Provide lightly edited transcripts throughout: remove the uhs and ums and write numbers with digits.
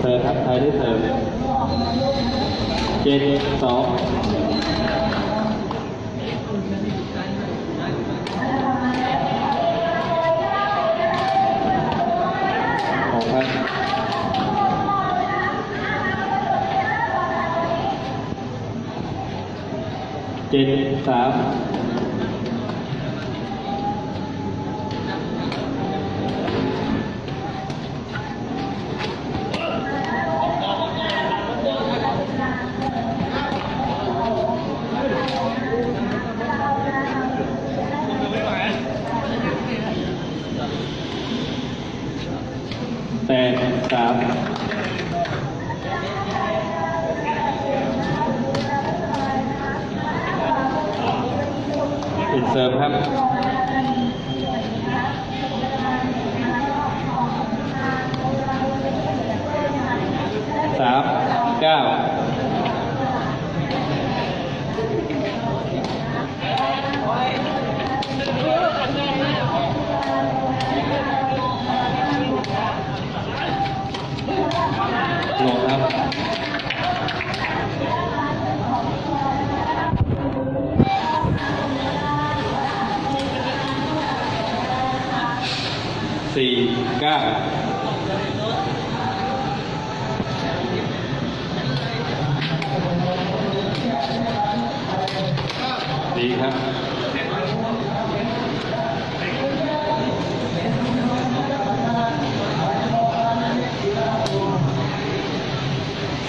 สิร์ฟครับไทยได้เสิร์ฟ7-2ของพัน7-38-3เป็นเซิร์ฟครับ3-9ลงครับ4-9ดีครับ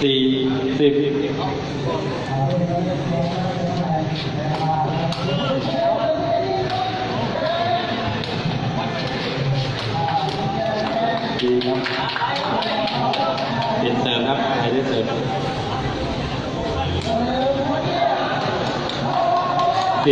40ดีครับเป็นเสิร์ฟครับไทยได้เสิร์ฟ15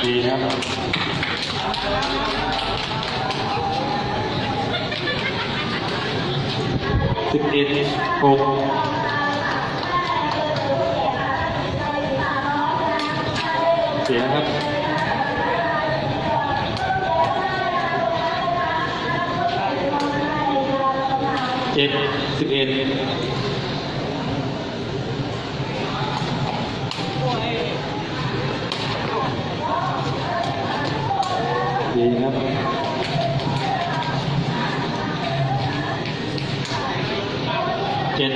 ดีครับ11-6เสียครับ7-11ดีครับ7-12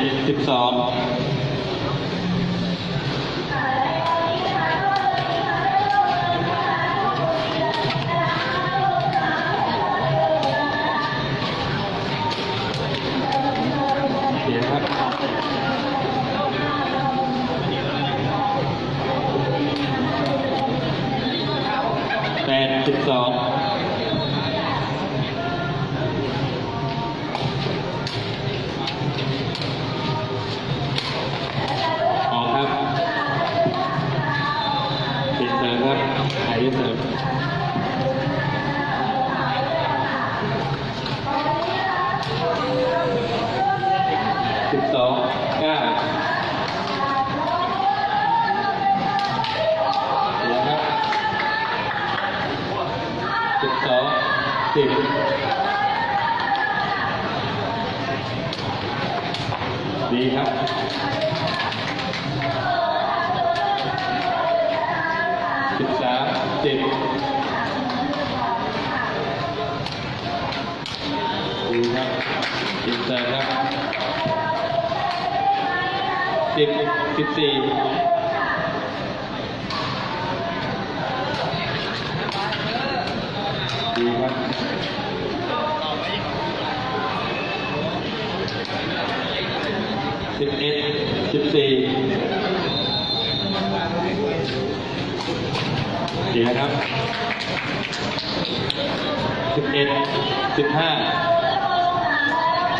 เสียครับ8-12ไทยเสิร์ฟ12-9เดี๋ยวครับ12-10ดีครับ13-10ดีครับอินเตอร์ครับ10-14ดีครับ11-14ดีนะครับ11-15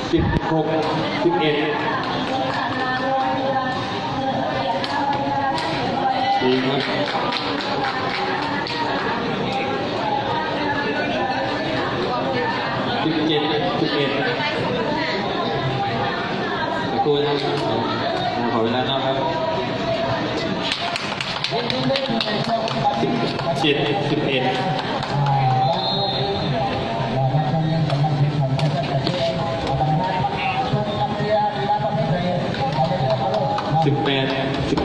16 11ดีครับ17 11สักครู่นะครับขอเวลานอกครับ17 11 18 11เ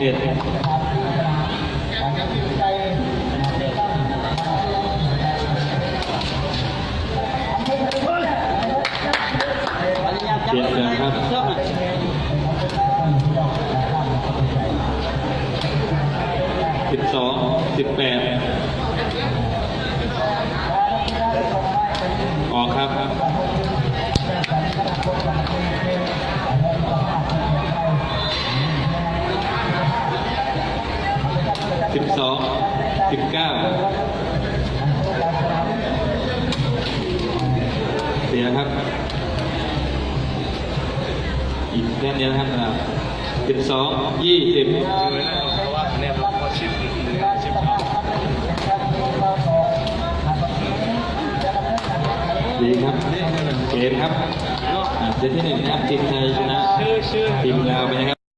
ปลี่ยนเดินครับ12 18ออกครับ12 19เสียครับอีกแค่นี้นะครับ12 20ดีครับเกมครับเซตที่ 1นะครับทีมไทยชนะทีมลาวไปนะครับ